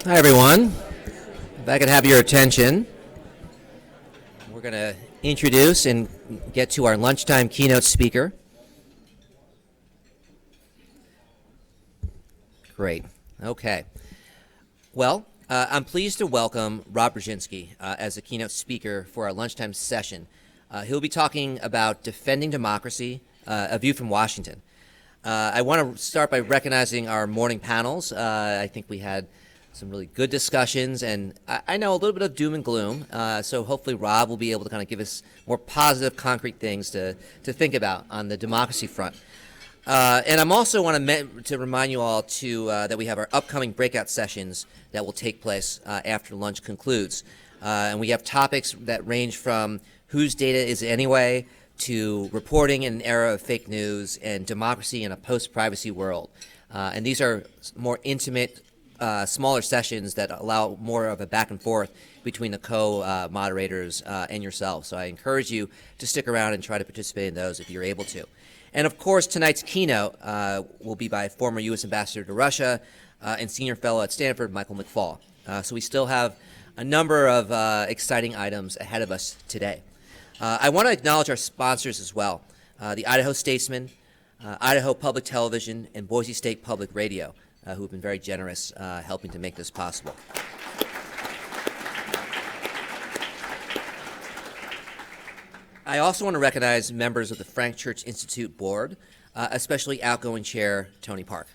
Hi, everyone. If I could have your attention, we're going to introduce and get to our lunchtime keynote speaker. Great. Okay. Well, I'm pleased to welcome Rob Brzezinski as a keynote speaker for our lunchtime session. He'll be talking about defending democracy, a view from Washington. I want to start by recognizing our morning panels. I think we had some really good discussions, and I know a little bit of doom and gloom, so hopefully Rob will be able to kind of give us more positive, concrete things to think about on the democracy front. And I'm also want to remind you all that we have our upcoming breakout sessions that will take place after lunch concludes. And we have topics that range from whose data is it anyway to reporting in an era of fake news and democracy in a post-privacy world. And these are more intimate, smaller sessions that allow more of a back and forth between the co-moderators and yourself. So I encourage you to stick around and try to participate in those if you're able to. And of course, tonight's keynote will be by former U.S. Ambassador to Russia and senior fellow at Stanford, Michael McFaul. So we still have a number of exciting items ahead of us today. I want to acknowledge our sponsors as well, the Idaho Statesman, Idaho Public Television, and Boise State Public Radio, who have been very generous helping to make this possible. I also want to recognize members of the Frank Church Institute Board, especially outgoing chair Tony Park.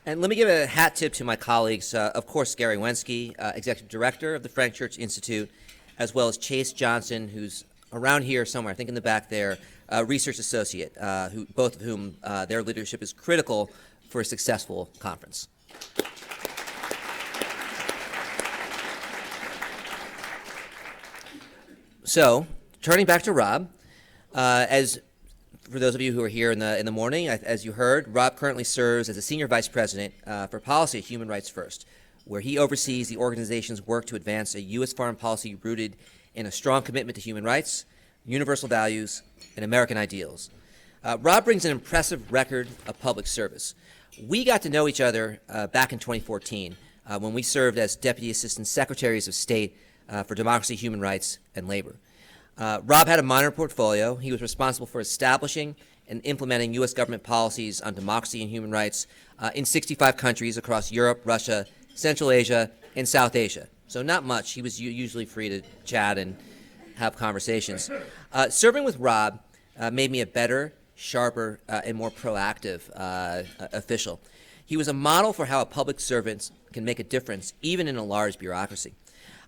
And let me give a hat tip to my colleagues, of course, Gary Wensky, Executive Director of the Frank Church Institute, as well as Chase Johnson, who's around here somewhere, I think in the back there, Research Associate, both of whom their leadership is critical for a successful conference. So, turning back to Rob, for those of you who are here in the morning, as you heard, Rob currently serves as a Senior Vice President for Policy at Human Rights First, where he oversees the organization's work to advance a U.S. foreign policy rooted in a strong commitment to human rights, universal values, and American ideals. Rob brings an impressive record of public service. We got to know each other back in 2014 when we served as Deputy Assistant Secretaries of State for Democracy, Human Rights, and Labor. Rob had a minor portfolio. He was responsible for establishing and implementing U.S. government policies on democracy and human rights in 65 countries across Europe, Russia, Central Asia, and South Asia. So not much. He was usually free to chat and have conversations. Serving with Rob made me a better, sharper, and more proactive official. He was a model for how a public servant can make a difference, even in a large bureaucracy.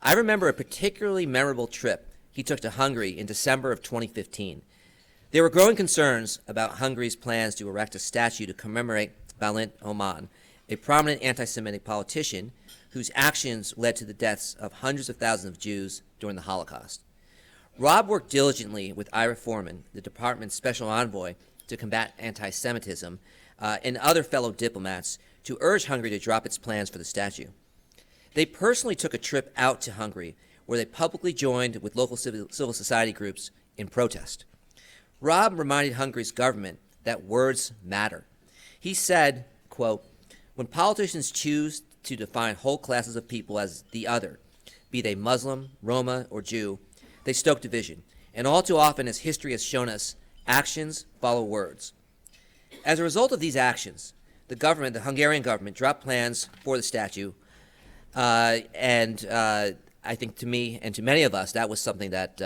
I remember a particularly memorable trip he took to Hungary in December of 2015. There were growing concerns about Hungary's plans to erect a statue to commemorate Bálint Oman, a prominent anti-Semitic politician whose actions led to the deaths of hundreds of thousands of Jews during the Holocaust. Rob worked diligently with Ira Foreman, the department's special envoy to combat anti-Semitism, and other fellow diplomats to urge Hungary to drop its plans for the statue. They personally took a trip out to Hungary where they publicly joined with local civil society groups in protest. Rob reminded Hungary's government that words matter. He said, quote, "When politicians choose to define whole classes of people as the other, be they Muslim, Roma, or Jew, they stoke division. And all too often, as history has shown us, actions follow words." As a result of these actions, the Hungarian government, dropped plans for the statue, and I think to me and to many of us, that was something that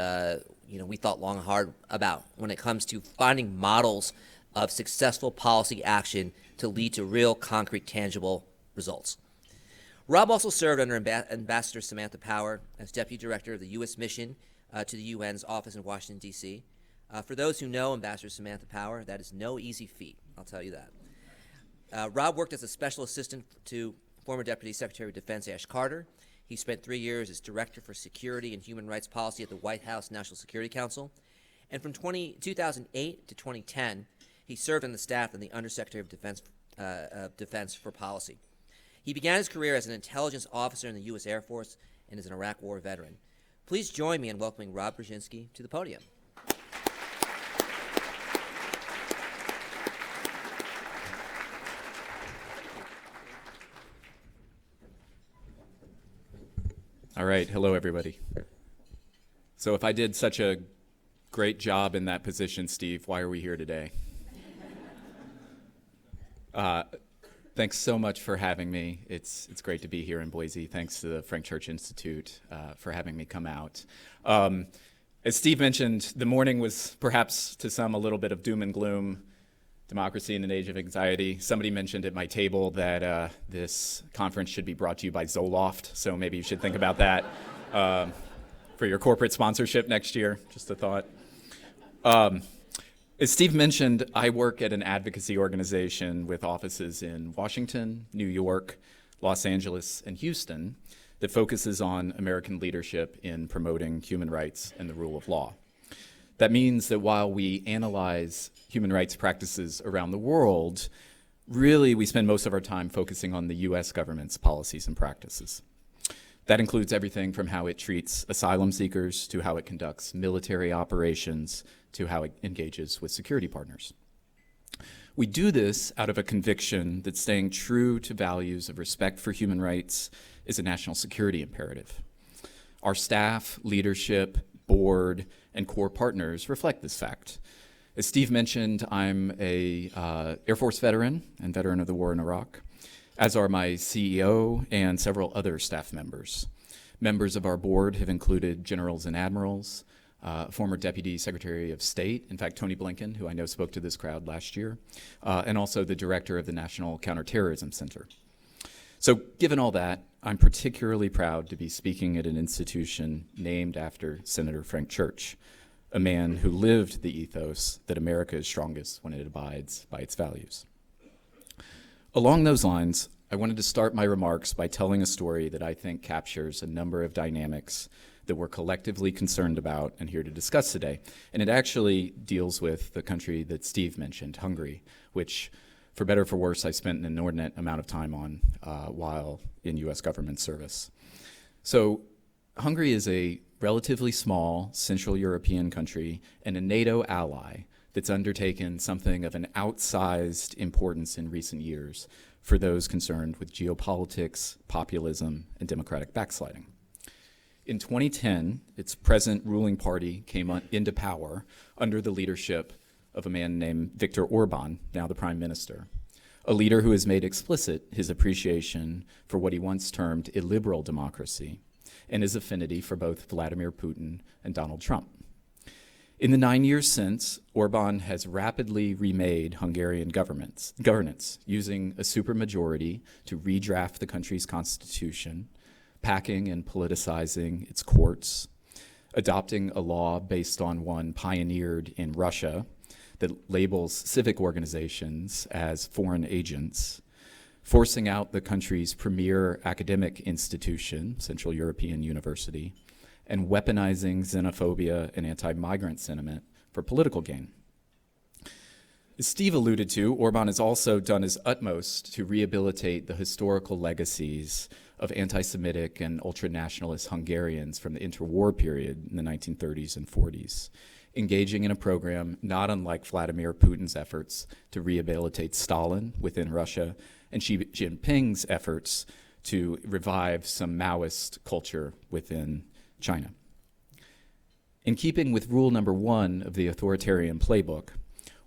we thought long and hard about when it comes to finding models of successful policy action to lead to real, concrete, tangible results. Rob also served under Ambassador Samantha Power as Deputy Director of the U.S. Mission to the UN's office in Washington, D.C. For those who know Ambassador Samantha Power, that is no easy feat, I'll tell you that. Rob worked as a special assistant to former Deputy Secretary of Defense Ash Carter. He spent 3 years as Director for Security and Human Rights Policy at the White House National Security Council. And from 2008 to 2010, he served on the staff of the Undersecretary of Defense for Policy. He began his career as an intelligence officer in the U.S. Air Force and is an Iraq War veteran. Please join me in welcoming Rob Brzezinski to the podium. All right, hello everybody. So if I did such a great job in that position, Steve, why are we here today? Thanks so much for having me. It's great to be here in Boise. Thanks to the Frank Church Institute for having me come out. As Steve mentioned, the morning was perhaps to some a little bit of doom and gloom, democracy in an age of anxiety. Somebody mentioned at my table that this conference should be brought to you by Zoloft, so maybe you should think about that for your corporate sponsorship next year, just a thought. As Steve mentioned, I work at an advocacy organization with offices in Washington, New York, Los Angeles, and Houston that focuses on American leadership in promoting human rights and the rule of law. That means that while we analyze human rights practices around the world, really we spend most of our time focusing on the US government's policies and practices. That includes everything from how it treats asylum seekers to how it conducts military operations to how it engages with security partners. We do this out of a conviction that staying true to values of respect for human rights is a national security imperative. Our staff, leadership, board, and core partners reflect this fact. As Steve mentioned, I'm a Air Force veteran and veteran of the war in Iraq, as are my CEO and several other staff members. Members of our board have included generals and admirals, former Deputy Secretary of State, in fact, Tony Blinken, who I know spoke to this crowd last year, and also the director of the National Counterterrorism Center. So given all that, I'm particularly proud to be speaking at an institution named after Senator Frank Church, a man who lived the ethos that America is strongest when it abides by its values. Along those lines, I wanted to start my remarks by telling a story that I think captures a number of dynamics that we're collectively concerned about and here to discuss today. And it actually deals with the country that Steve mentioned, Hungary, which, for better or for worse, I spent an inordinate amount of time on while in US government service. So Hungary is a relatively small Central European country and a NATO ally that's undertaken something of an outsized importance in recent years for those concerned with geopolitics, populism, and democratic backsliding. In 2010, its present ruling party came into power under the leadership of a man named Viktor Orban, now the prime minister, a leader who has made explicit his appreciation for what he once termed illiberal democracy and his affinity for both Vladimir Putin and Donald Trump. In the 9 years since, Orban has rapidly remade Hungarian governance using a supermajority to redraft the country's constitution, packing and politicizing its courts, adopting a law based on one pioneered in Russia that labels civic organizations as foreign agents, forcing out the country's premier academic institution, Central European University, and weaponizing xenophobia and anti-migrant sentiment for political gain. As Steve alluded to, Orban has also done his utmost to rehabilitate the historical legacies of anti-Semitic and ultra-nationalist Hungarians from the interwar period in the 1930s and 40s, engaging in a program not unlike Vladimir Putin's efforts to rehabilitate Stalin within Russia and Xi Jinping's efforts to revive some Maoist culture within China. In keeping with rule number 1 of the authoritarian playbook,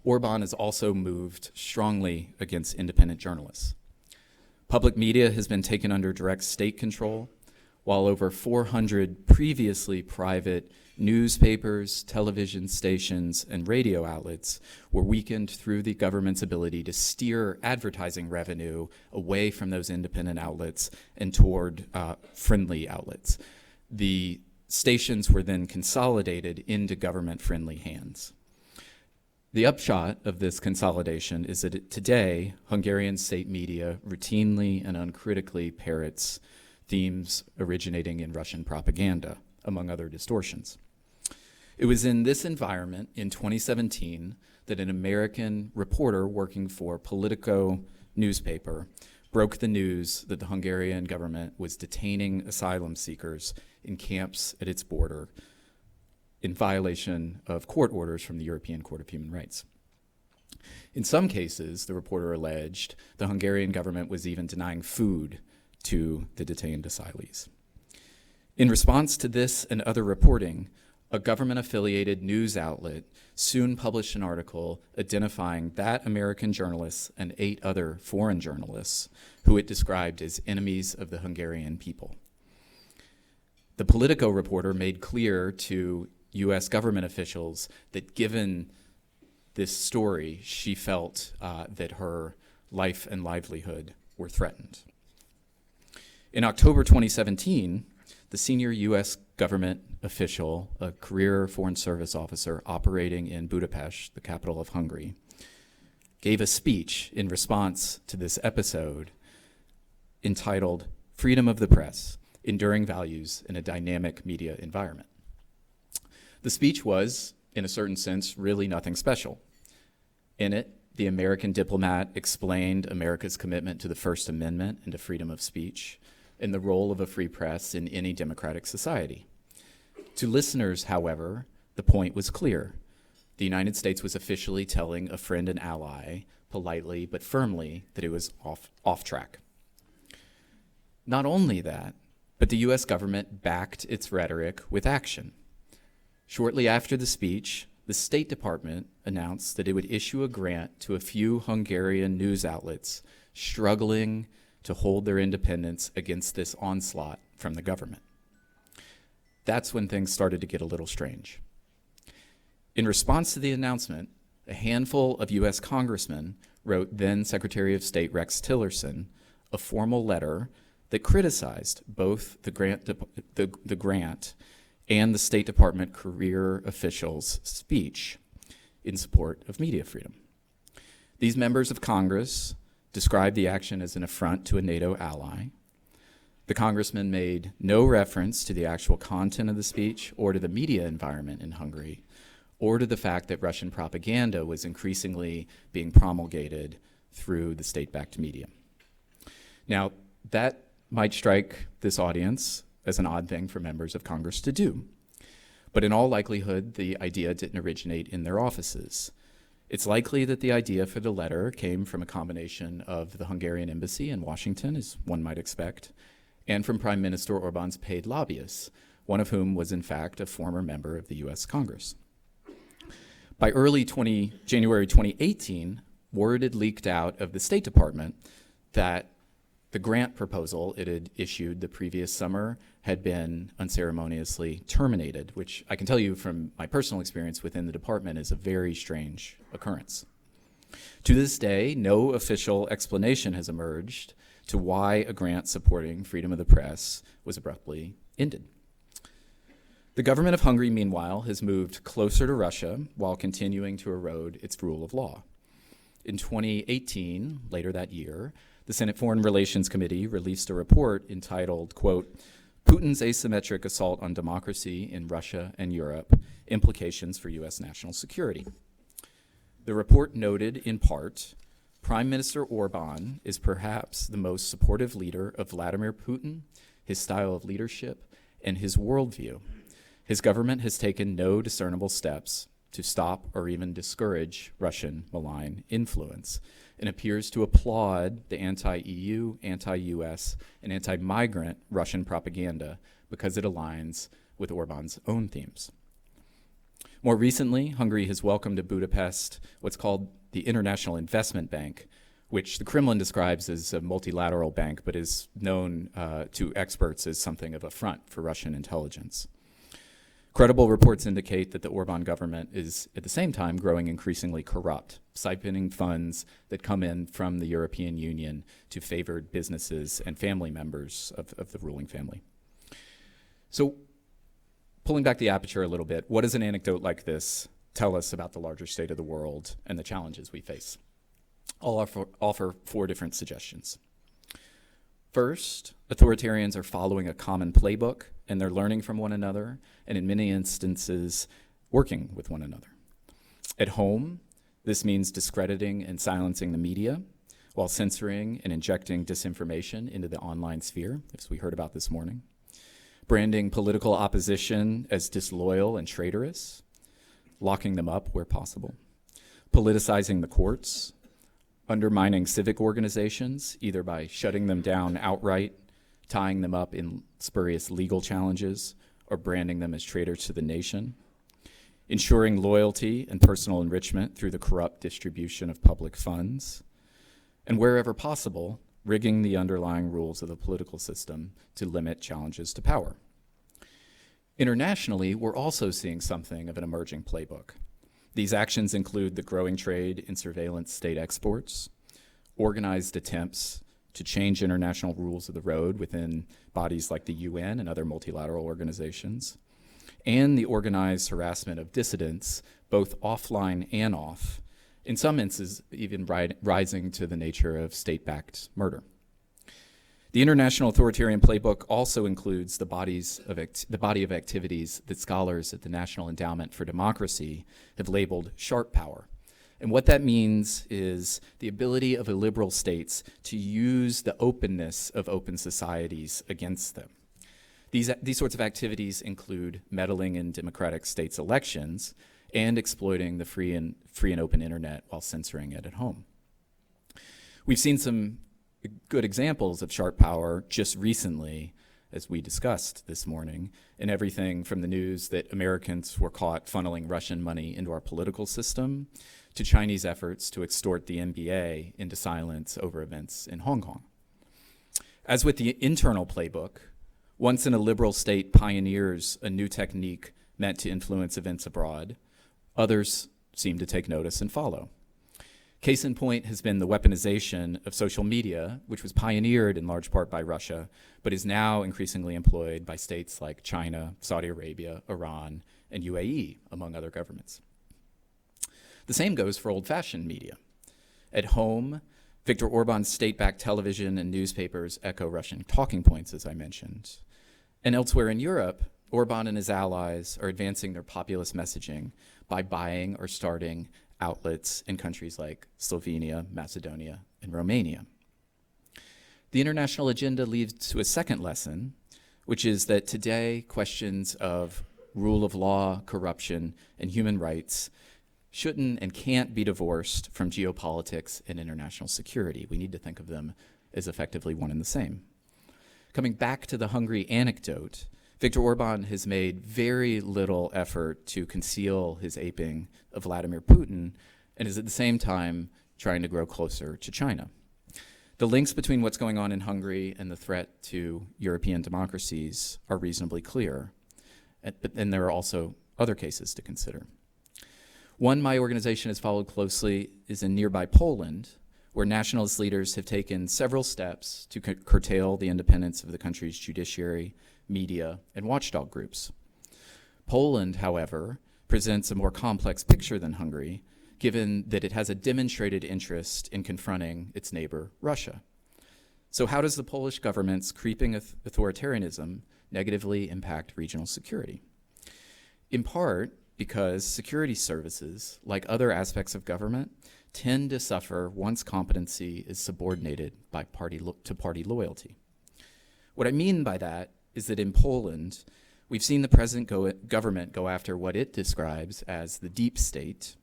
Orban has also moved strongly against independent journalists. Public media has been taken under direct state control, while over 400 previously private newspapers, television stations, and radio outlets were weakened through the government's ability to steer advertising revenue away from those independent outlets and toward friendly outlets. The stations were then consolidated into government-friendly hands. The upshot of this consolidation is that today, Hungarian state media routinely and uncritically parrots themes originating in Russian propaganda, among other distortions. It was in this environment in 2017 that an American reporter working for Politico newspaper broke the news that the Hungarian government was detaining asylum seekers in camps at its border in violation of court orders from the European Court of Human Rights. In some cases, the reporter alleged, the Hungarian government was even denying food to the detained asylees. In response to this and other reporting, a government-affiliated news outlet soon published an article identifying that American journalist and 8 other foreign journalists who it described as enemies of the Hungarian people. The Politico reporter made clear to U.S. government officials that given this story, she felt that her life and livelihood were threatened. In October 2017, the senior U.S. government official, a career Foreign Service officer operating in Budapest, the capital of Hungary, gave a speech in response to this episode entitled "Freedom of the Press, Enduring Values in a Dynamic Media Environment." The speech was, in a certain sense, really nothing special. In it, the American diplomat explained America's commitment to the First Amendment and to freedom of speech and the role of a free press in any democratic society. To listeners, however, the point was clear. The United States was officially telling a friend and ally, politely but firmly, that it was off track. Not only that, but the U.S. government backed its rhetoric with action. Shortly after the speech, the State Department announced that it would issue a grant to a few Hungarian news outlets struggling to hold their independence against this onslaught from the government. That's when things started to get a little strange. In response to the announcement, a handful of U.S. congressmen wrote then Secretary of State Rex Tillerson a formal letter that criticized both the grant and the State Department career officials' speech in support of media freedom. These members of Congress described the action as an affront to a NATO ally. The congressman made no reference to the actual content of the speech or to the media environment in Hungary, or to the fact that Russian propaganda was increasingly being promulgated through the state-backed media. Now, that might strike this audience as an odd thing for members of Congress to do. But in all likelihood, the idea didn't originate in their offices. It's likely that the idea for the letter came from a combination of the Hungarian embassy in Washington, as one might expect, and from Prime Minister Orbán's paid lobbyists, one of whom was in fact a former member of the US Congress. By early January 2018, word had leaked out of the State Department that the grant proposal it had issued the previous summer had been unceremoniously terminated, which I can tell you from my personal experience within the department is a very strange occurrence. To this day, no official explanation has emerged to why a grant supporting freedom of the press was abruptly ended. The government of Hungary, meanwhile, has moved closer to Russia while continuing to erode its rule of law. In 2018, later that year, the Senate Foreign Relations Committee released a report entitled, quote, "Putin's Asymmetric Assault on Democracy in Russia and Europe, Implications for U.S. National Security." The report noted, in part, Prime Minister Orbán is perhaps the most supportive leader of Vladimir Putin, his style of leadership, and his worldview. His government has taken no discernible steps to stop or even discourage Russian malign influence, and appears to applaud the anti-EU, anti-US, and anti-migrant Russian propaganda because it aligns with Orbán's own themes. More recently, Hungary has welcomed to Budapest what's called the International Investment Bank, which the Kremlin describes as a multilateral bank, but is known to experts as something of a front for Russian intelligence. Credible reports indicate that the Orbán government is, at the same time, growing increasingly corrupt, siphoning funds that come in from the European Union to favored businesses and family members of the ruling family. So, pulling back the aperture a little bit, what does an anecdote like this tell us about the larger state of the world and the challenges we face? I'll offer 4 different suggestions. First, authoritarians are following a common playbook, and they're learning from one another, and in many instances, working with one another. At home, this means discrediting and silencing the media, while censoring and injecting disinformation into the online sphere, as we heard about this morning. Branding political opposition as disloyal and traitorous, locking them up where possible. Politicizing the courts, undermining civic organizations, either by shutting them down outright, tying them up in spurious legal challenges, or branding them as traitors to the nation, ensuring loyalty and personal enrichment through the corrupt distribution of public funds, and wherever possible, rigging the underlying rules of the political system to limit challenges to power. Internationally, we're also seeing something of an emerging playbook. These actions include the growing trade in surveillance state exports, organized attempts to change international rules of the road within bodies like the UN and other multilateral organizations, and the organized harassment of dissidents, both offline and off, in some instances even rising to the nature of state-backed murder. The international authoritarian playbook also includes the body of activities that scholars at the National Endowment for Democracy have labeled sharp power. And what that means is the ability of illiberal states to use the openness of open societies against them. These sorts of activities include meddling in democratic states' elections and exploiting the free and open internet while censoring it at home. We've seen some good examples of sharp power just recently, as we discussed this morning, in everything from the news that Americans were caught funneling Russian money into our political system to Chinese efforts to extort the NBA into silence over events in Hong Kong. As with the internal playbook, once an illiberal state pioneers a new technique meant to influence events abroad, others seem to take notice and follow. Case in point has been the weaponization of social media, which was pioneered in large part by Russia, but is now increasingly employed by states like China, Saudi Arabia, Iran, and UAE, among other governments. The same goes for old-fashioned media. At home, Viktor Orban's state-backed television and newspapers echo Russian talking points, as I mentioned. And elsewhere in Europe, Orban and his allies are advancing their populist messaging by buying or starting outlets in countries like Slovenia, Macedonia, and Romania. The international agenda leads to a second lesson, which is that today questions of rule of law, corruption, and human rights shouldn't and can't be divorced from geopolitics and international security. We need to think of them as effectively one and the same. Coming back to the Hungary anecdote, Viktor Orban has made very little effort to conceal his aping of Vladimir Putin and is at the same time trying to grow closer to China. The links between what's going on in Hungary and the threat to European democracies are reasonably clear, and there are also other cases to consider. One my organization has followed closely is in nearby Poland, where nationalist leaders have taken several steps to curtail the independence of the country's judiciary, media, and watchdog groups. Poland, however, presents a more complex picture than Hungary, given that it has a demonstrated interest in confronting its neighbor, Russia. So how does the Polish government's creeping authoritarianism negatively impact regional security? In part, because security services, like other aspects of government, tend to suffer once competency is subordinated by party loyalty. What I mean by that is that in Poland, we've seen the present government go after what it describes as the deep state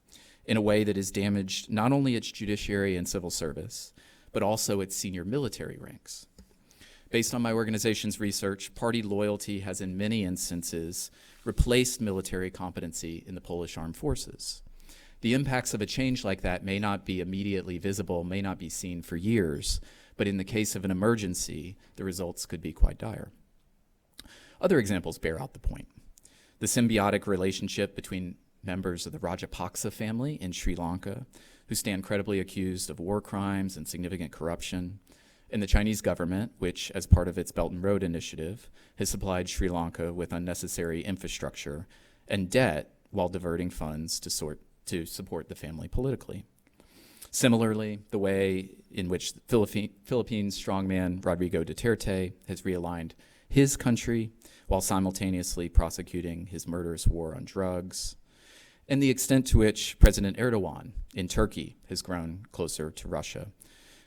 in a way that has damaged not only its judiciary and civil service, but also its senior military ranks. Based on my organization's research, party loyalty has in many instances replaced military competency in the Polish armed forces. The impacts of a change like that may not be immediately visible, may not be seen for years, but in the case of an emergency, the results could be quite dire. Other examples bear out the point. The symbiotic relationship between members of the Rajapaksa family in Sri Lanka, who stand credibly accused of war crimes and significant corruption, and the Chinese government, which, as part of its Belt and Road Initiative, has supplied Sri Lanka with unnecessary infrastructure and debt while diverting funds to support the family politically. Similarly, the way in which Philippines strongman Rodrigo Duterte has realigned his country while simultaneously prosecuting his murderous war on drugs, and the extent to which President Erdogan in Turkey has grown closer to Russia,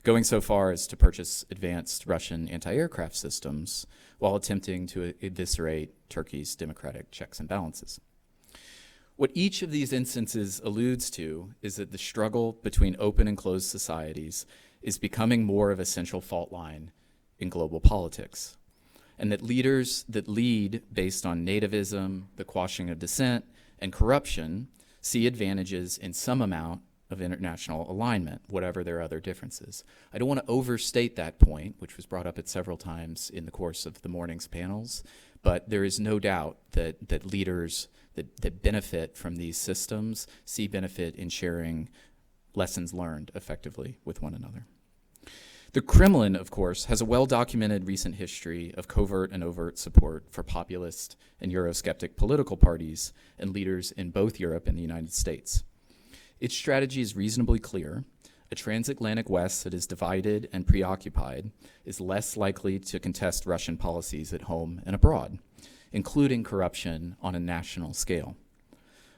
going so far as to purchase advanced Russian anti-aircraft systems while attempting to eviscerate Turkey's democratic checks and balances. What each of these instances alludes to is that the struggle between open and closed societies is becoming more of a central fault line in global politics. and that leaders that lead based on nativism, the quashing of dissent, and corruption see advantages in some amount of international alignment, whatever their other differences. I don't want to overstate that point, which was brought up at several times in the course of the morning's panels, but there is no doubt that leaders that benefit from these systems see benefit in sharing lessons learned effectively with one another. The Kremlin, of course, has a well-documented recent history of covert and overt support for populist and Eurosceptic political parties and leaders in both Europe and the United States. Its strategy is reasonably clear. A transatlantic West that is divided and preoccupied is less likely to contest Russian policies at home and abroad, including corruption on a national scale.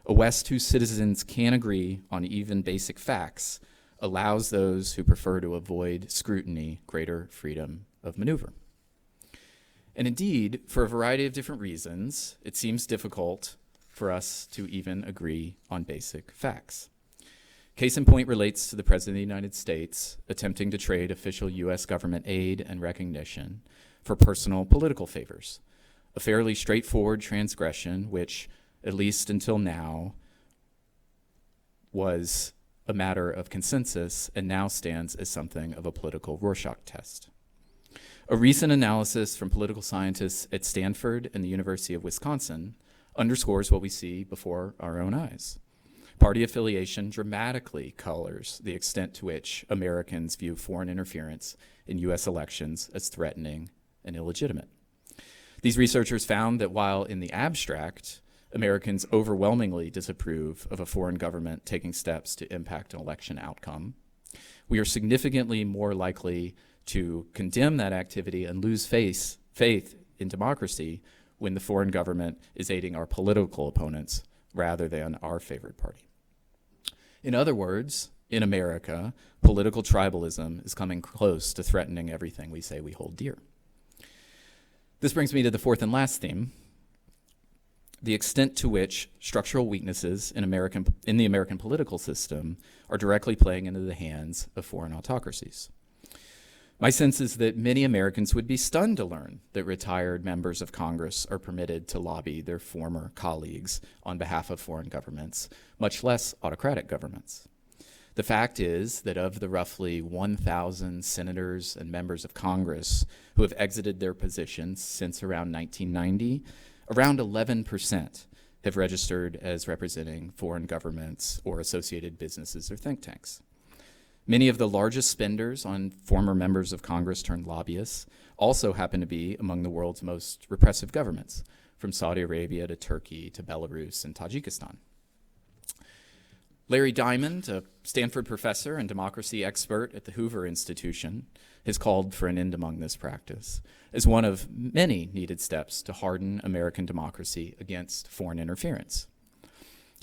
A West whose citizens can agree on even basic facts allows those who prefer to avoid scrutiny greater freedom of maneuver. And indeed, for a variety of different reasons, it seems difficult for us to even agree on basic facts. Case in point relates to the President of the United States attempting to trade official U.S. government aid and recognition for personal political favors, a fairly straightforward transgression which, at least until now, was a matter of consensus and now stands as something of a political Rorschach test. A recent analysis from political scientists at Stanford and the University of Wisconsin underscores what we see before our own eyes. Party affiliation dramatically colors the extent to which Americans view foreign interference in U.S. elections as threatening and illegitimate. These researchers found that while in the abstract, Americans overwhelmingly disapprove of a foreign government taking steps to impact an election outcome, we are significantly more likely to condemn that activity and lose faith in democracy when the foreign government is aiding our political opponents rather than our favored party. In other words, in America, political tribalism is coming close to threatening everything we say we hold dear. This brings me to the fourth and last theme, the extent to which structural weaknesses in the American political system are directly playing into the hands of foreign autocracies. My sense is that many Americans would be stunned to learn that retired members of Congress are permitted to lobby their former colleagues on behalf of foreign governments, much less autocratic governments. The fact is that of the roughly 1,000 senators and members of Congress who have exited their positions since around 1990, around 11% have registered as representing foreign governments or associated businesses or think tanks. Many of the largest spenders on former members of Congress turned lobbyists also happen to be among the world's most repressive governments, from Saudi Arabia to Turkey to Belarus and Tajikistan. Larry Diamond, a Stanford professor and democracy expert at the Hoover Institution, has called for an end among this practice as one of many needed steps to harden American democracy against foreign interference.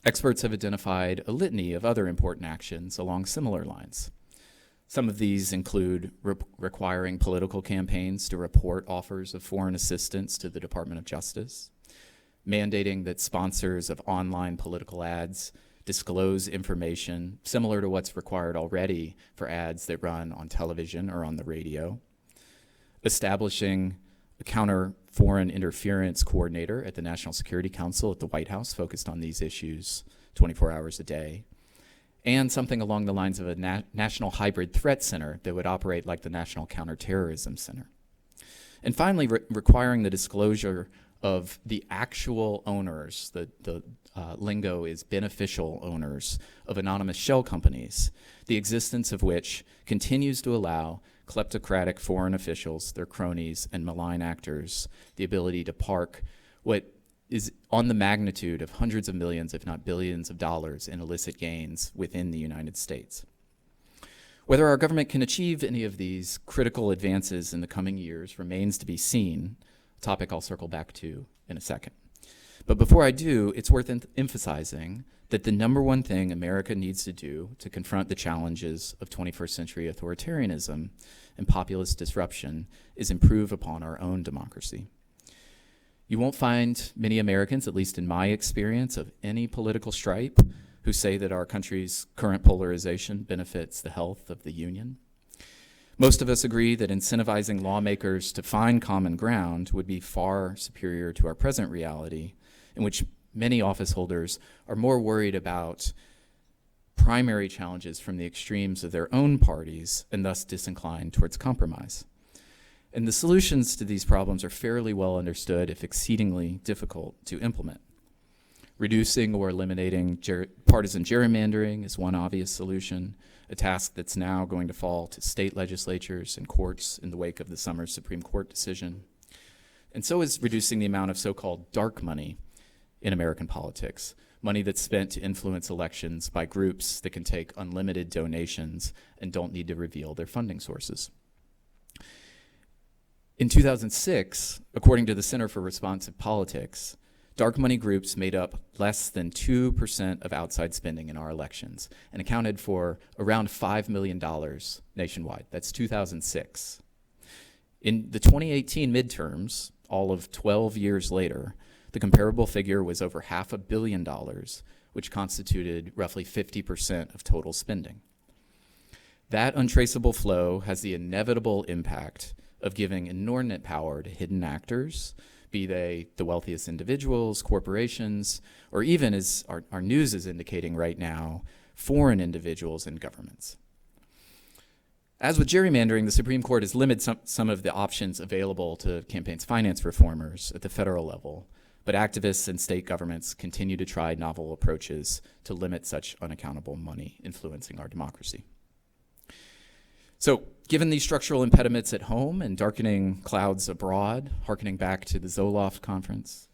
Experts have identified a litany of other important actions along similar lines. Some of these include requiring political campaigns to report offers of foreign assistance to the Department of Justice, mandating that sponsors of online political ads disclose information similar to what's required already for ads that run on television or on the radio, establishing a counter foreign interference coordinator at the National Security Council at the White House focused on these issues 24 hours a day, and something along the lines of a National Hybrid Threat Center that would operate like the National Counterterrorism Center. And finally, requiring the disclosure of the actual owners, the lingo is beneficial owners of anonymous shell companies, the existence of which continues to allow kleptocratic foreign officials, their cronies, and malign actors the ability to park what is on the magnitude of hundreds of millions, if not billions of dollars in illicit gains within the United States. Whether our government can achieve any of these critical advances in the coming years remains to be seen, a topic I'll circle back to in a second. But before I do, it's worth emphasizing that the number one thing America needs to do to confront the challenges of 21st century authoritarianism and populist disruption is improve upon our own democracy. You won't find many Americans, at least in my experience, of any political stripe who say that our country's current polarization benefits the health of the Union. Most of us agree that incentivizing lawmakers to find common ground would be far superior to our present reality, in which many office holders are more worried about primary challenges from the extremes of their own parties and thus disinclined towards compromise. And the solutions to these problems are fairly well understood, if exceedingly difficult to implement. Reducing or eliminating partisan gerrymandering is one obvious solution, a task that's now going to fall to state legislatures and courts in the wake of the summer's Supreme Court decision. And so is reducing the amount of so-called dark money in American politics, money that's spent to influence elections by groups that can take unlimited donations and don't need to reveal their funding sources. In 2006, according to the Center for Responsive Politics, dark money groups made up less than 2% of outside spending in our elections and accounted for around $5 million nationwide. That's 2006. In the 2018 midterms, all of 12 years later, the comparable figure was over $500 million, which constituted roughly 50% of total spending. That untraceable flow has the inevitable impact of giving inordinate power to hidden actors, be they the wealthiest individuals, corporations, or even, as our news is indicating right now, foreign individuals and governments. As with gerrymandering, the Supreme Court has limited some of the options available to campaigns finance reformers at the federal level, but activists and state governments continue to try novel approaches to limit such unaccountable money influencing our democracy. So, given these structural impediments at home and darkening clouds abroad, hearkening back to the Zoloft conference,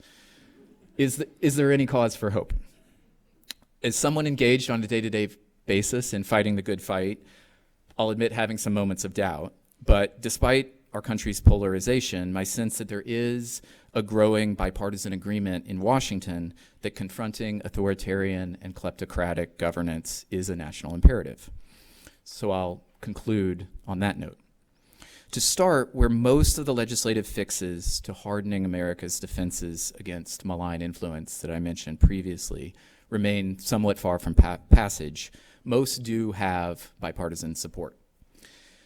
is there any cause for hope? As someone engaged on a day-to-day basis in fighting the good fight, I'll admit having some moments of doubt, but despite our country's polarization, my sense that there is a growing bipartisan agreement in Washington that confronting authoritarian and kleptocratic governance is a national imperative. So I'll conclude on that note. To start, where most of the legislative fixes to hardening America's defenses against malign influence that I mentioned previously remain somewhat far from passage, most do have bipartisan support.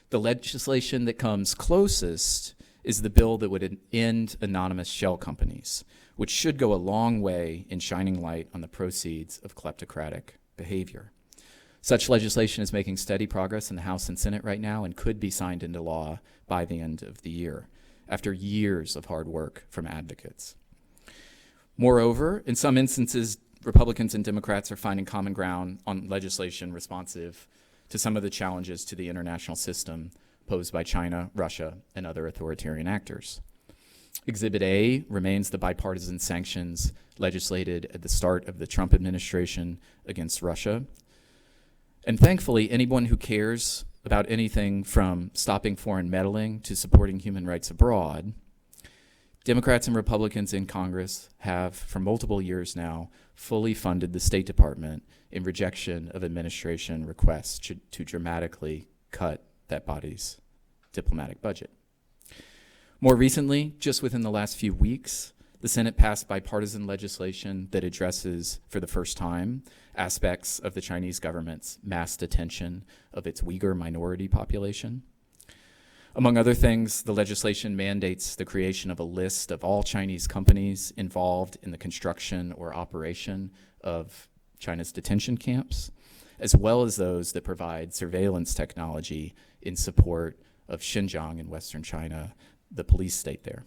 The legislation that comes closest is the bill that would end anonymous shell companies, which should go a long way in shining light on the proceeds of kleptocratic behavior. Such legislation is making steady progress in the House and Senate right now and could be signed into law by the end of the year, after years of hard work from advocates. Moreover, in some instances, Republicans and Democrats are finding common ground on legislation responsive to some of the challenges to the international system posed by China, Russia, and other authoritarian actors. Exhibit A remains the bipartisan sanctions legislated at the start of the Trump administration against Russia. And thankfully, anyone who cares about anything from stopping foreign meddling to supporting human rights abroad, Democrats and Republicans in Congress have, for multiple years now, fully funded the State Department in rejection of administration requests to dramatically cut that body's diplomatic budget. More recently, just within the last few weeks, the Senate passed bipartisan legislation that addresses, for the first time, aspects of the Chinese government's mass detention of its Uyghur minority population. Among other things, the legislation mandates the creation of a list of all Chinese companies involved in the construction or operation of China's detention camps, as well as those that provide surveillance technology in support of Xinjiang in Western China, the police state there.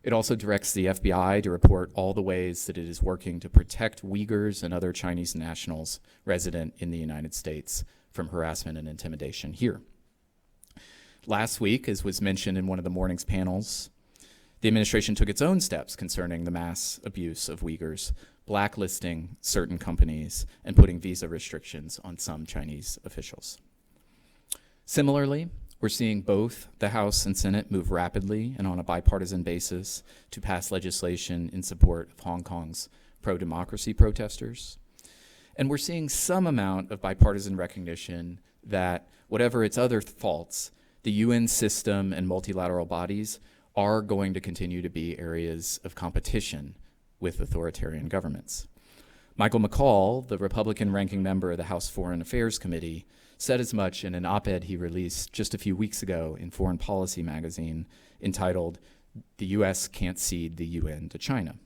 It also directs the FBI to report all the ways that it is working to protect Uyghurs and other Chinese nationals resident in the United States from harassment and intimidation here. Last week, as was mentioned in one of the morning's panels, the administration took its own steps concerning the mass abuse of Uyghurs, blacklisting certain companies and putting visa restrictions on some Chinese officials. Similarly, we're seeing both the House and Senate move rapidly and on a bipartisan basis to pass legislation in support of Hong Kong's pro-democracy protesters. And we're seeing some amount of bipartisan recognition that, whatever its other faults, the UN system and multilateral bodies are going to continue to be areas of competition with authoritarian governments. Michael McCaul, the Republican ranking member of the House Foreign Affairs Committee, said as much in an op-ed he released just a few weeks ago in Foreign Policy magazine entitled, "The U.S. Can't Cede the UN to China."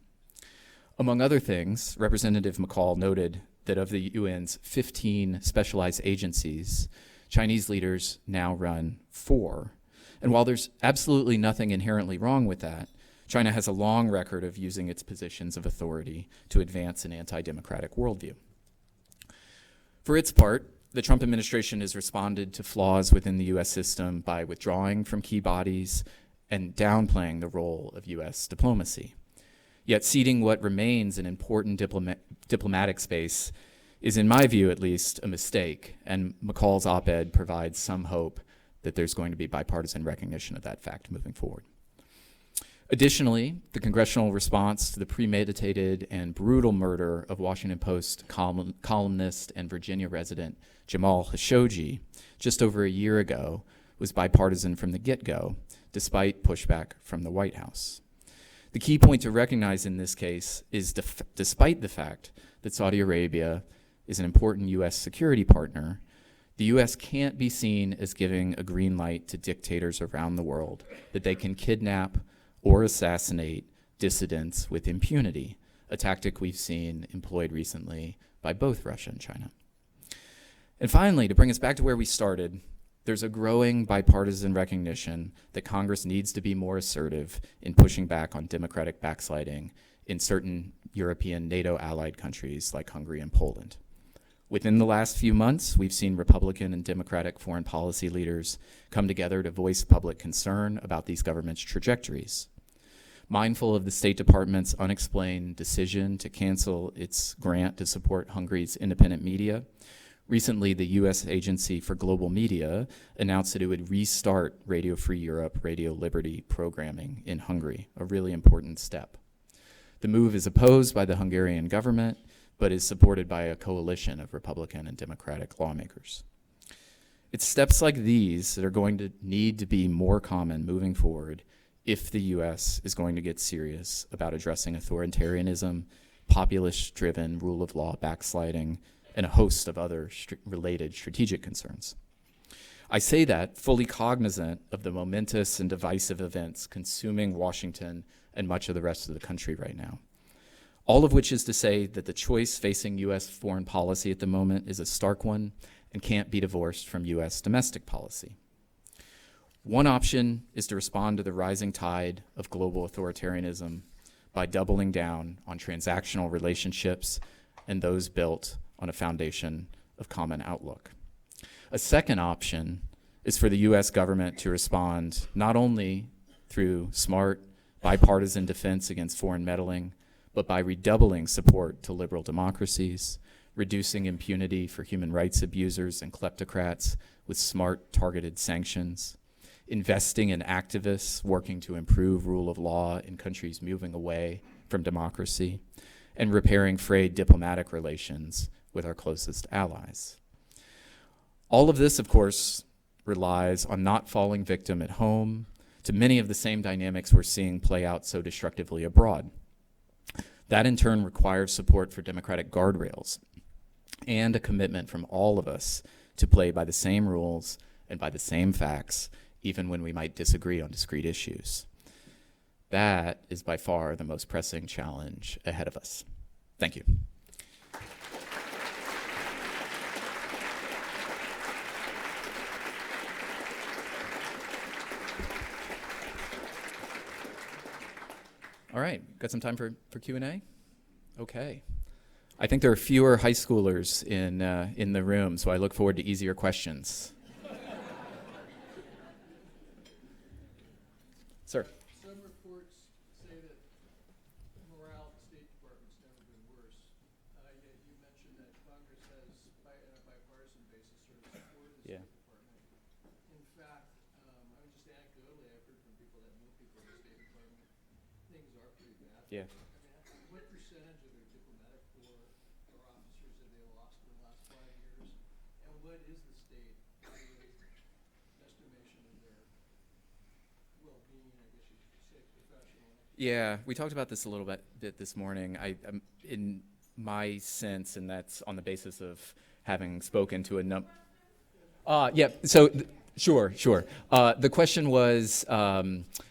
Among other things, Representative McCaul noted that of the UN's 15 specialized agencies, Chinese leaders now run 4. And while there's absolutely nothing inherently wrong with that, China has a long record of using its positions of authority to advance an anti-democratic worldview. For its part, the Trump administration has responded to flaws within the U.S. system by withdrawing from key bodies and downplaying the role of U.S. diplomacy. Yet ceding what remains an important diplomatic space is, in my view at least, a mistake, and McCaul's op-ed provides some hope that there's going to be bipartisan recognition of that fact moving forward. Additionally, the congressional response to the premeditated and brutal murder of Washington Post columnist and Virginia resident Jamal Khashoggi just over a year ago was bipartisan from the get-go, despite pushback from the White House. The key point to recognize in this case is despite the fact that Saudi Arabia is an important U.S. security partner, the U.S. can't be seen as giving a green light to dictators around the world that they can kidnap or assassinate dissidents with impunity, a tactic we've seen employed recently by both Russia and China. And finally, to bring us back to where we started, there's a growing bipartisan recognition that Congress needs to be more assertive in pushing back on democratic backsliding in certain European NATO-allied countries like Hungary and Poland. Within the last few months, we've seen Republican and Democratic foreign policy leaders come together to voice public concern about these governments' trajectories. Mindful of the State Department's unexplained decision to cancel its grant to support Hungary's independent media, recently the U.S. Agency for Global Media announced that it would restart Radio Free Europe, Radio Liberty programming in Hungary, a really important step. The move is opposed by the Hungarian government, but is supported by a coalition of Republican and Democratic lawmakers. It's steps like these that are going to need to be more common moving forward if the U.S. is going to get serious about addressing authoritarianism, populist-driven rule of law backsliding, and a host of other related strategic concerns. I say that fully cognizant of the momentous and divisive events consuming Washington and much of the rest of the country right now. All of which is to say that the choice facing U.S. foreign policy at the moment is a stark one and can't be divorced from U.S. domestic policy. One option is to respond to the rising tide of global authoritarianism by doubling down on transactional relationships and those built on a foundation of common outlook. A second option is for the U.S. government to respond not only through smart, bipartisan defense against foreign meddling, but by redoubling support to liberal democracies, reducing impunity for human rights abusers and kleptocrats with smart, targeted sanctions, investing in activists working to improve rule of law in countries moving away from democracy, and repairing frayed diplomatic relations with our closest allies. All of this, of course, relies on not falling victim at home to many of the same dynamics we're seeing play out so destructively abroad. That in turn requires support for democratic guardrails and a commitment from all of us to play by the same rules and by the same facts, even when we might disagree on discrete issues. That is by far the most pressing challenge ahead of us. Thank you. All right, got some time for Q&A? Okay. I think there are fewer high schoolers in the room, so I look forward to easier questions. Sir. Some reports say that morale at the State Department's never been worse. Yet you mentioned that Congress has, on a bipartisan basis, sort of supported the Yeah. State Department. In fact, I mean, just anecdotally, I've heard from people that know people at the State Department, things are pretty bad. Yeah. I mean, what percentage of their diplomatic corps or officers have they lost in the last 5 years? And what is the state estimation of their well-being, I guess you could say, professional? Yeah, we talked about this a little bit this morning. My sense, and that's on the basis of having spoken to a number. Sure. The question was,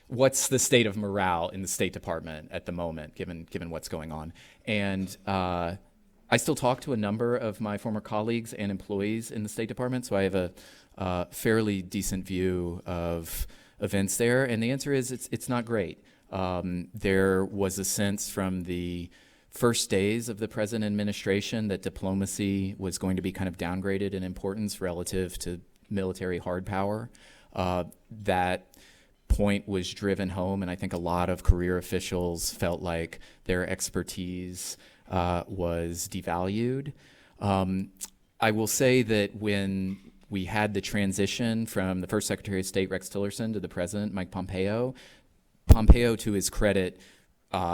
what's the state of morale in the State Department at the moment, given what's going on? And I still talk to a number of my former colleagues and employees in the State Department, so I have a fairly decent view of events there. And the answer is it's not great. There was a sense from the first days of the present administration that diplomacy was going to be kind of downgraded in importance relative to military hard power. That point was driven home, and I think a lot of career officials felt like their expertise was devalued. I will say that when we had the transition from the first Secretary of State, Rex Tillerson, to the President, Mike Pompeo, to his credit,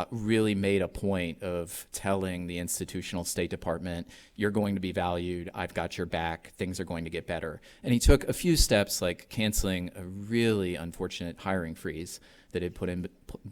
really made a point of telling the institutional State Department, you're going to be valued, I've got your back, things are going to get better. And he took a few steps, like canceling a really unfortunate hiring freeze that had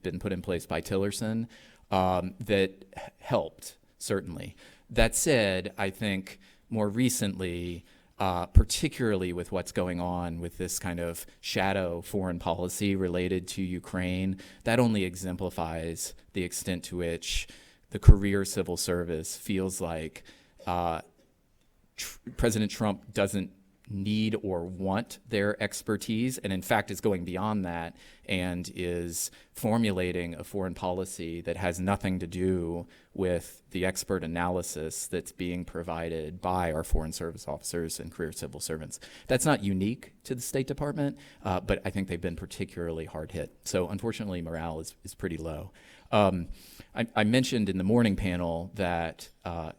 been put in place by Tillerson, that helped, certainly. That said, I think more recently, particularly with what's going on with this kind of shadow foreign policy related to Ukraine, that only exemplifies the extent to which the career civil service feels like President Trump doesn't need or want their expertise, and in fact is going beyond that and is formulating a foreign policy that has nothing to do with the expert analysis that's being provided by our foreign service officers and career civil servants. That's not unique to the State Department, but I think they've been particularly hard hit. So unfortunately, morale is pretty low. I mentioned in the morning panel that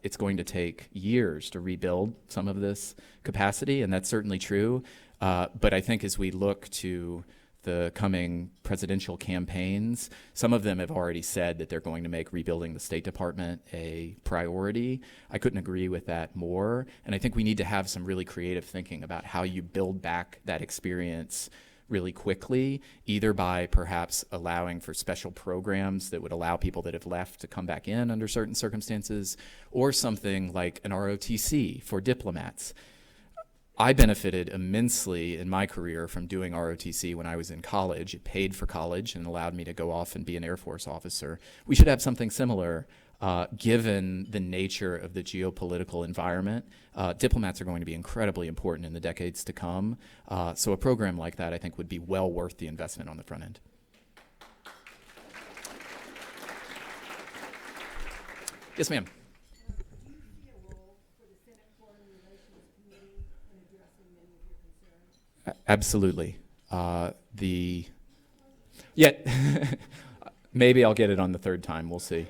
it's going to take years to rebuild some of this capacity, and that's certainly true. But I think as we look to the coming presidential campaigns, some of them have already said that they're going to make rebuilding the State Department a priority. I couldn't agree with that more. And I think we need to have some really creative thinking about how you build back that experience really quickly, either by perhaps allowing for special programs that would allow people that have left to come back in under certain circumstances, or something like an ROTC for diplomats. I benefited immensely in my career from doing ROTC when I was in college. It paid for college and allowed me to go off and be an Air Force officer. We should have something similar given the nature of the geopolitical environment. Diplomats are going to be incredibly important in the decades to come. So a program like that, I think, would be well worth the investment on the front end. Yes, ma'am. Absolutely. Maybe I'll get it on the third time. We'll see.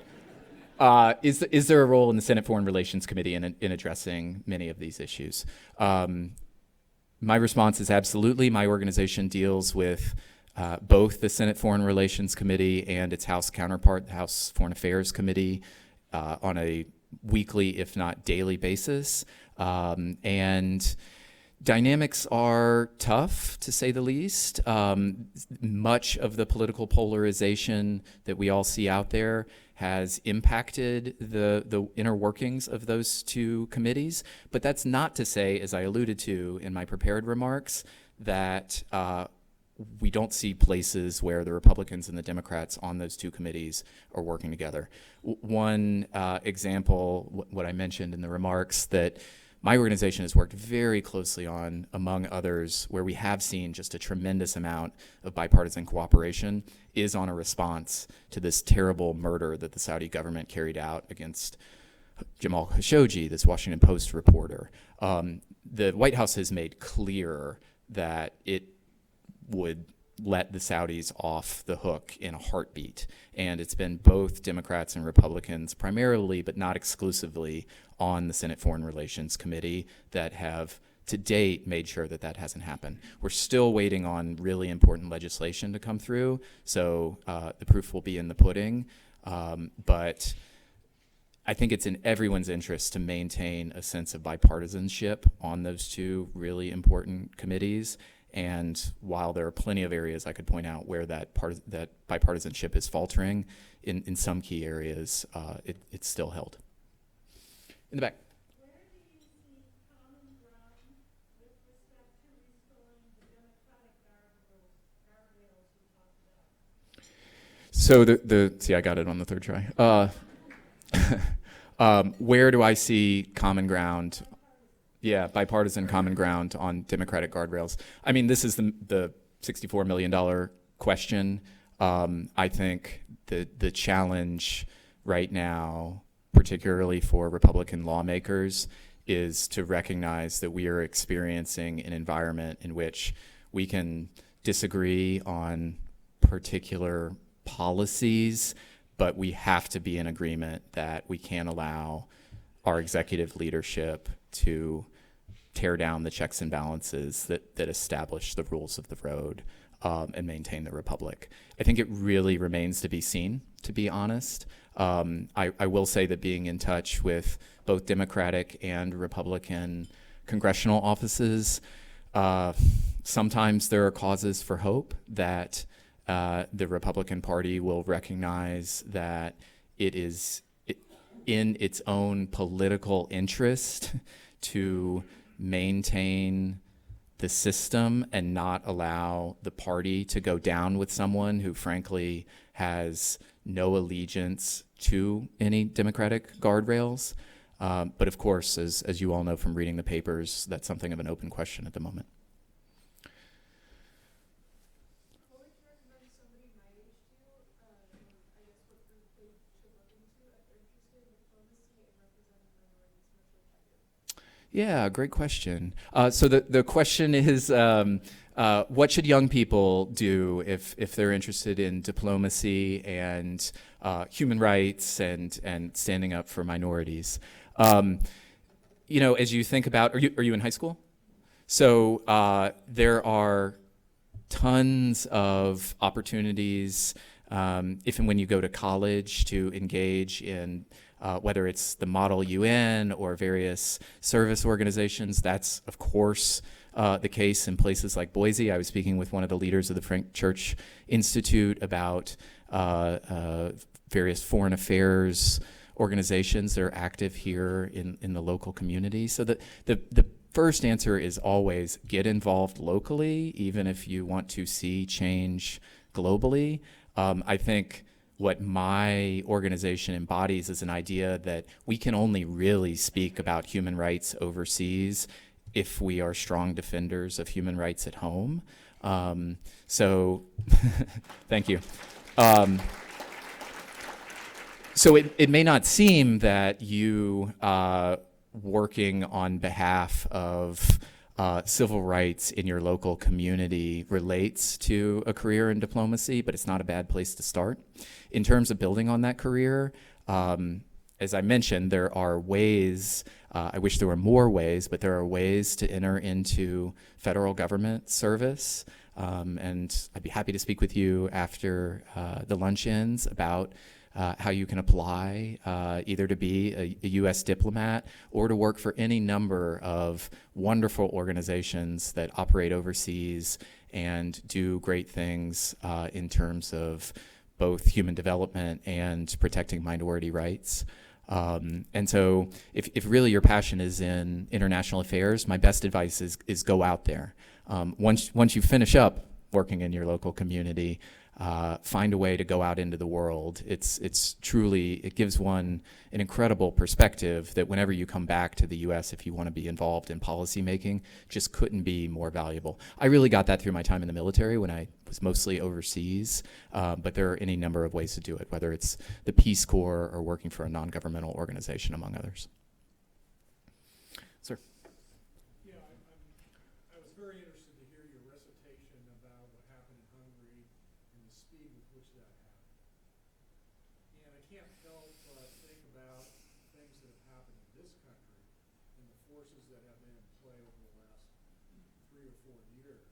Is there a role in the Senate Foreign Relations Committee in addressing many of these issues? My response is absolutely. My organization deals with both the Senate Foreign Relations Committee and its House counterpart, the House Foreign Affairs Committee, on a weekly, if not daily basis. And dynamics are tough, to say the least. Much of the political polarization that we all see out there has impacted the inner workings of those two committees. But that's not to say, as I alluded to in my prepared remarks, that we don't see places where the Republicans and the Democrats on those two committees are working together. One example, what I mentioned in the remarks, that my organization has worked very closely on, among others, where we have seen just a tremendous amount of bipartisan cooperation, is on a response to this terrible murder that the Saudi government carried out against Jamal Khashoggi, this Washington Post reporter. The White House has made clear that it would let the Saudis off the hook in a heartbeat. And it's been both Democrats and Republicans, primarily but not exclusively, on the Senate Foreign Relations Committee that have, to date, made sure that that hasn't happened. We're still waiting on really important legislation to come through, so the proof will be in the pudding. But I think it's in everyone's interest to maintain a sense of bipartisanship on those two really important committees. And while there are plenty of areas I could point out where that bipartisanship is faltering, in some key areas, it's still held. In the back. Where do you see common ground with respect to restoring the democratic guardrails we talked about? So see, I got it on the third try. Where do I see common ground? Yeah, bipartisan common ground on democratic guardrails. I mean, this is the $64 million question. I think the challenge right now, particularly for Republican lawmakers, is to recognize that we are experiencing an environment in which we can disagree on particular policies, but we have to be in agreement that we can't allow our executive leadership to tear down the checks and balances that establish the rules of the road and maintain the republic. I think it really remains to be seen, to be honest. I will say that being in touch with both Democratic and Republican congressional offices, sometimes there are causes for hope that the Republican Party will recognize that it is in its own political interest to maintain the system and not allow the party to go down with someone who frankly has no allegiance to any democratic guardrails. But of course, as you all know from reading the papers, that's something of an open question at the moment. What would you recommend somebody my age do? I guess what group they should look into if they're interested in diplomacy and representing minorities, much like I do? Yeah, great question. So the question is, what should young people do if they're interested in diplomacy and human rights and standing up for minorities? As you think about, are you in high school? So there are tons of opportunities if and when you go to college to engage in whether it's the Model UN or various service organizations. That's, of course, the case in places like Boise. I was speaking with one of the leaders of the Frank Church Institute about various foreign affairs organizations that are active here in the local community. So the first answer is always get involved locally, even if you want to see change globally. I think what my organization embodies is an idea that we can only really speak about human rights overseas if we are strong defenders of human rights at home. So thank you. So it may not seem that you working on behalf of civil rights in your local community relates to a career in diplomacy, but it's not a bad place to start. In terms of building on that career, as I mentioned, there are ways, I wish there were more ways, but there are ways to enter into federal government service. And I'd be happy to speak with you after the luncheons about how you can apply either to be a U.S. diplomat or to work for any number of wonderful organizations that operate overseas and do great things in terms of both human development and protecting minority rights. And so if really your passion is in international affairs, my best advice is go out there. Once you finish up working in your local community, find a way to go out into the world. It's truly, it gives one an incredible perspective that whenever you come back to the U.S., if you want to be involved in policy making, just couldn't be more valuable. I really got that through my time in the military when I was mostly overseas, but there are any number of ways to do it, whether it's the Peace Corps or working for a non-governmental organization, among others. Sir. Yeah, I was very interested to hear your recitation about what happened in Hungary and the speed with which that happened. And I can't help but think about things that have happened in this country and the forces that have been in play over the last 3 or 4 years.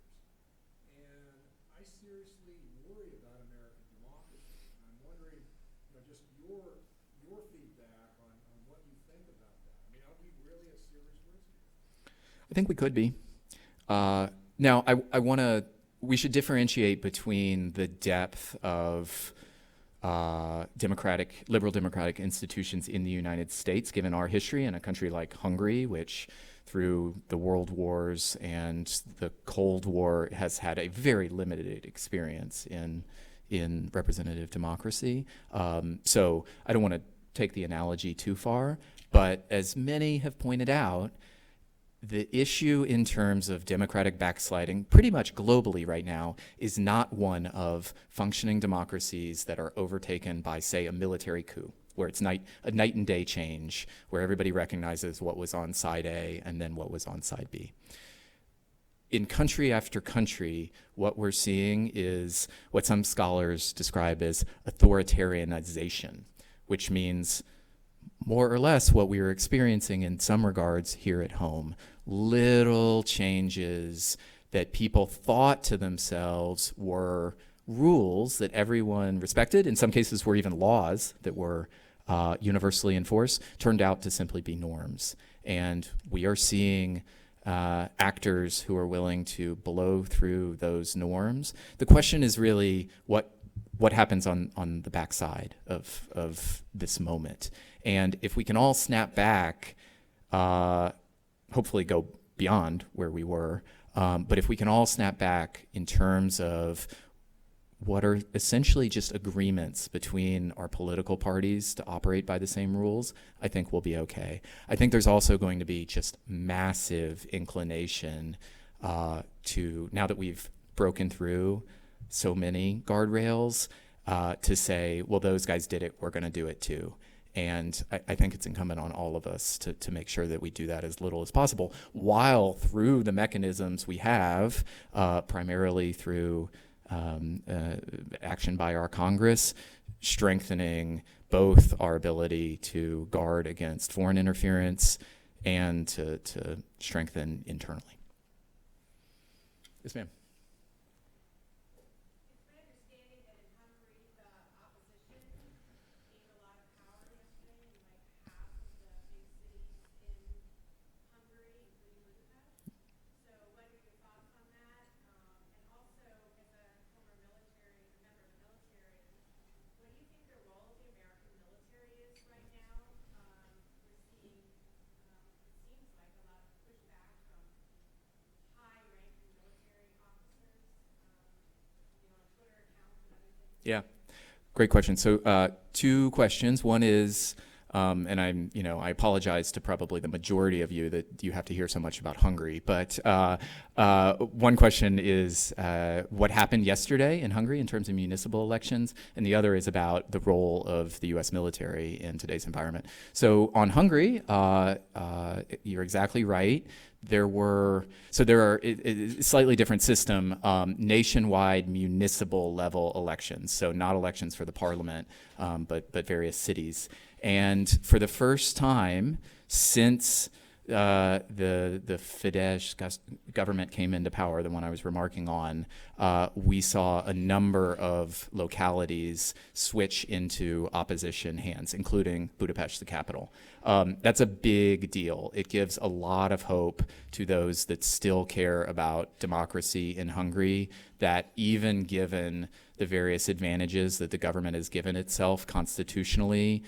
And I seriously worry about American democracy. And I'm wondering, just your feedback on what you think about that. I mean, are we really at serious risk here? I think we could be. Now, we should differentiate between the depth of liberal democratic institutions in the United States, given our history in a country like Hungary, which through the world wars and the Cold War has had a very limited experience in representative democracy. So I don't want to take the analogy too far, but as many have pointed out, the issue in terms of democratic backsliding pretty much globally right now is not one of functioning democracies that are overtaken by, say, a military coup, where it's a night and day change, where everybody recognizes what was on side A and then what was on side B. In country after country, what we're seeing is what some scholars describe as authoritarianization, which means more or less what we are experiencing in some regards here at home. Little changes that people thought to themselves were rules that everyone respected, in some cases were even laws that were universally enforced, turned out to simply be norms. And we are seeing actors who are willing to blow through those norms. The question is really what happens on the backside of this moment. And if we can all snap back, hopefully go beyond where we were, but if we can all snap back in terms of what are essentially just agreements between our political parties to operate by the same rules, I think we'll be okay. I think there's also going to be just massive inclination to, now that we've broken through so many guardrails, to say, well, those guys did it, we're going to do it too. And I think it's incumbent on all of us to make sure that we do that as little as possible, while through the mechanisms we have, primarily through action by our Congress, strengthening both our ability to guard against foreign interference and to strengthen internally. Yes, ma'am. Yeah, great question. So two questions. One is, and I apologize to probably the majority of you that you have to hear so much about Hungary. But one question is what happened yesterday in Hungary in terms of municipal elections, and the other is about the role of the U.S. military in today's environment. So on Hungary, you're exactly right. There are a slightly different system, nationwide municipal level elections. So not elections for the parliament, but various cities. And for the first time since the Fidesz government came into power, the one I was remarking on, we saw a number of localities switch into opposition hands, including Budapest, the capital. That's a big deal. It gives a lot of hope to those that still care about democracy in Hungary, that even given the various advantages that the government has given itself constitutionally,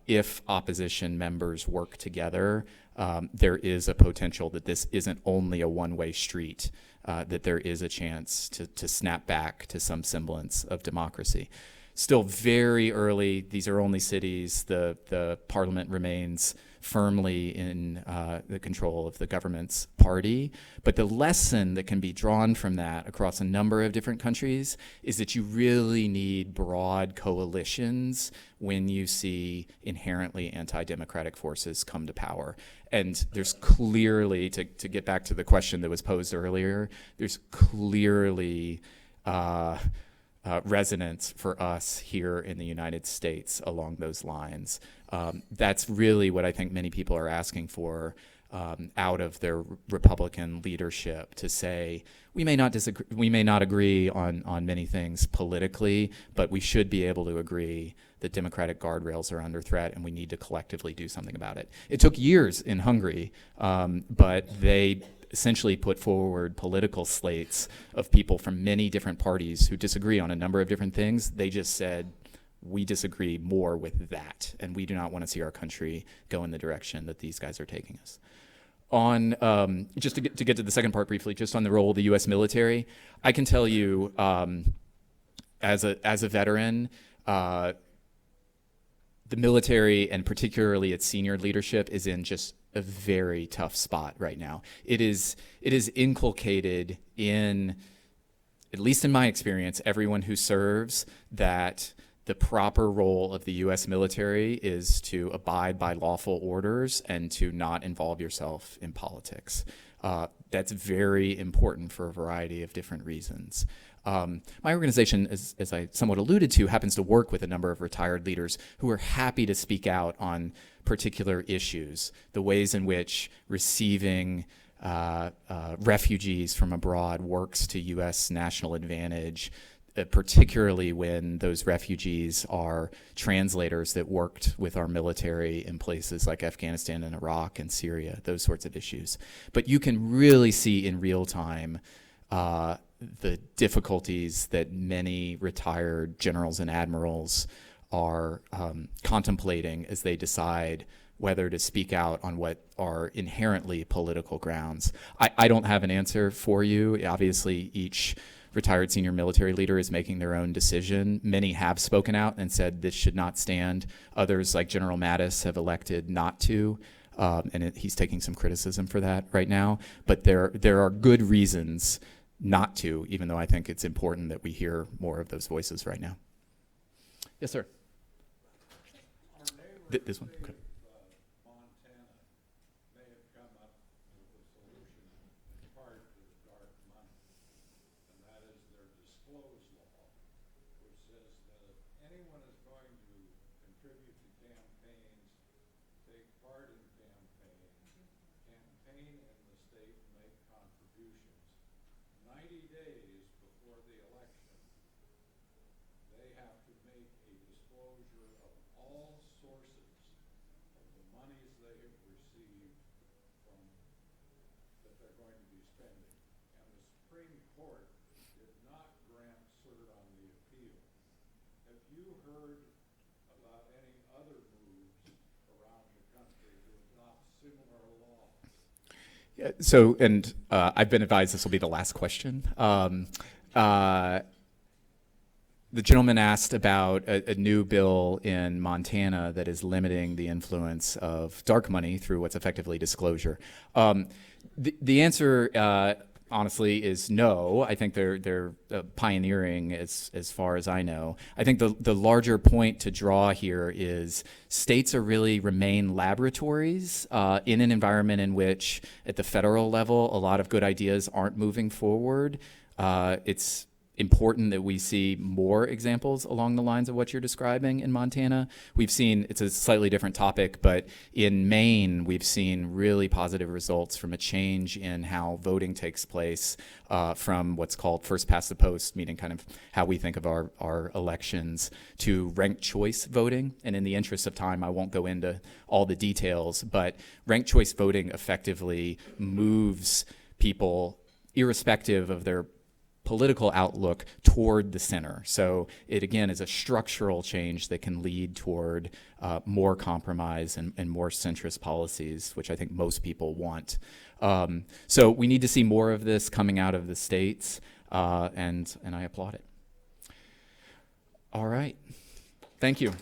if opposition members work together, there is a potential that this isn't only a one-way street, that there is a chance to snap back to some semblance of democracy. Still very early. These are only cities. The parliament remains firmly in the control of the government's party. But the lesson that can be drawn from that across a number of different countries is that you really need broad coalitions when you see inherently anti-democratic forces come to power. And there's clearly, to get back to the question that was posed earlier, there's clearly resonance for us here in the United States along those lines. That's really what I think many people are asking for out of their Republican leadership, to say, we may not disagree, we may not agree on many things politically, but we should be able to agree that democratic guardrails are under threat and we need to collectively do something about it. It took years in Hungary, but they essentially put forward political slates of people from many different parties who disagree on a number of different things. They just said, we disagree more with that, and we do not want to see our country go in the direction that these guys are taking us. On just to get to the second part briefly, just on the role of the U.S. military, I can tell you as a veteran, the military, and particularly its senior leadership, is in just a very tough spot right now. It is inculcated in, at least in my experience, everyone who serves, that the proper role of the U.S. military is to abide by lawful orders and to not involve yourself in politics. That's very important for a variety of different reasons. My organization, as I somewhat alluded to, happens to work with a number of retired leaders who are happy to speak out on particular issues, the ways in which receiving refugees from abroad works to U.S. national advantage, particularly when those refugees are translators that worked with our military in places like Afghanistan and Iraq and Syria, those sorts of issues. But you can really see in real time the difficulties that many retired generals and admirals are contemplating as they decide whether to speak out on what are inherently political grounds. I don't have an answer for you. Obviously, each retired senior military leader is making their own decision. Many have spoken out and said this should not stand. Others, like General Mattis, have elected not to, and he's taking some criticism for that right now. But there are good reasons not to, even though I think it's important that we hear more of those voices right now. Yes, sir. This one. Okay. Montana may have come up with a solution in part to the dark money, and that is their disclose law, which says that if anyone is going to contribute to campaigns, take part in campaigns, campaign in the state and make contributions, 90 days before the election, they have to make a disclosure of all sources of the monies they have received from that they're going to be spending. And the Supreme Court did not grant cert on the appeal. Have you heard about any other moves around the country to adopt similar laws? Yeah, so, and I've been advised this will be the last question. The gentleman asked about a new bill in Montana that is limiting the influence of dark money through what's effectively disclosure. The answer, honestly, is no. I think they're pioneering as far as I know. I think the larger point to draw here is states are really remain laboratories in an environment in which, at the federal level, a lot of good ideas aren't moving forward. It's important that we see more examples along the lines of what you're describing in Montana. We've seen, it's a slightly different topic, but in Maine, we've seen really positive results from a change in how voting takes place from what's called first past the post, meaning kind of how we think of our elections, to ranked choice voting. And in the interest of time, I won't go into all the details, but ranked choice voting effectively moves people, irrespective of their political outlook, toward the center. So it, again, is a structural change that can lead toward more compromise and more centrist policies, which I think most people want. So we need to see more of this coming out of the states, and I applaud it. All right. Thank you.